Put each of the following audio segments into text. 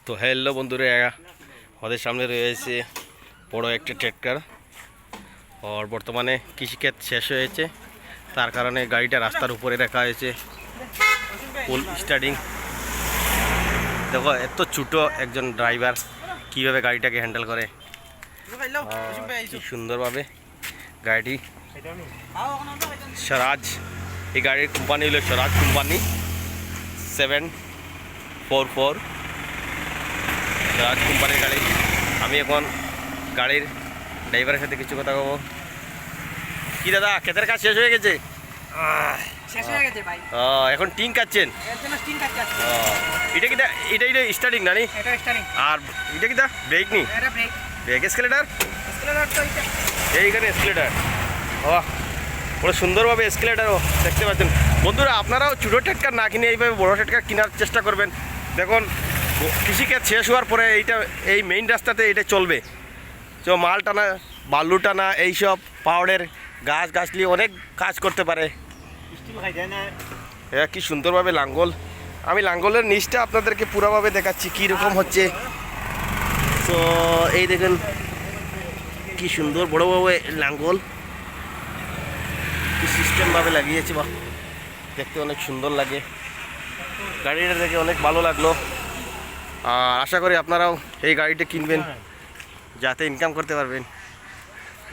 তো হ্যালো বন্ধুরা, আমাদের সামনে রয়েছে বড় একটা ট্র্যাক্টর। আর বর্তমানে কৃষিক্ষেত শেষ হয়েছে, তার কারণে গাড়িটা রাস্তার উপরে রাখা হয়েছে ফুল স্টার্টিং। দেখো এত ছোটো একজন ড্রাইভার কীভাবে গাড়িটাকে হ্যান্ডেল করে, কি সুন্দরভাবে গাড়িটি। স্বরাজ, এই গাড়ির কোম্পানি হলো স্বরাজ কোম্পানি 744 স্বরাজ কোম্পানির গাড়ি। আমি এখন গাড়ির ড্রাইভারের সাথে কিছু কথা বলবো। কি দাদা, ক্ষেতের কাজ শেষ হয়ে গেছে? এখন টিং কাটছেন? এটা কি এটা স্টার্টিং না নি? আর এটা কি ব্রেক নি? ব্রেক এসকেলেটার, এইখানে এসকেলেটার। বড় সুন্দরভাবে এসকেলেটারও দেখতে পাচ্ছেন। বন্ধুরা, আপনারাও ছোটো ট্র্যাক্টর না কিনে এইভাবে বড়ো ট্র্যাক্টর কেনার চেষ্টা করবেন। দেখুন কৃষিকাজ শেষ হওয়ার পরে এই মেইন রাস্তাতে এটা চলবে। তো মাল টানা, বালু টানা, এইসব পাহাড়ের গাছগাছলি অনেক কাজ করতে পারে। হ্যাঁ, কি সুন্দরভাবে লাঙ্গল। আমি লাঙ্গলের নিচটা আপনাদেরকে পুরোভাবে দেখাচ্ছি কীরকম হচ্ছে। তো এই দেখুন কি সুন্দর বড়োভাবে লাঙ্গল কি সিস্টেমভাবে লাগিয়েছে, বা দেখতে অনেক সুন্দর লাগে। গাড়িটা দেখে অনেক ভালো লাগলো। আর আশা করি আপনারাও এই গাড়িটা কিনবেন, যাতে ইনকাম করতে পারবেন।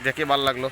দেখে ভালো লাগলো।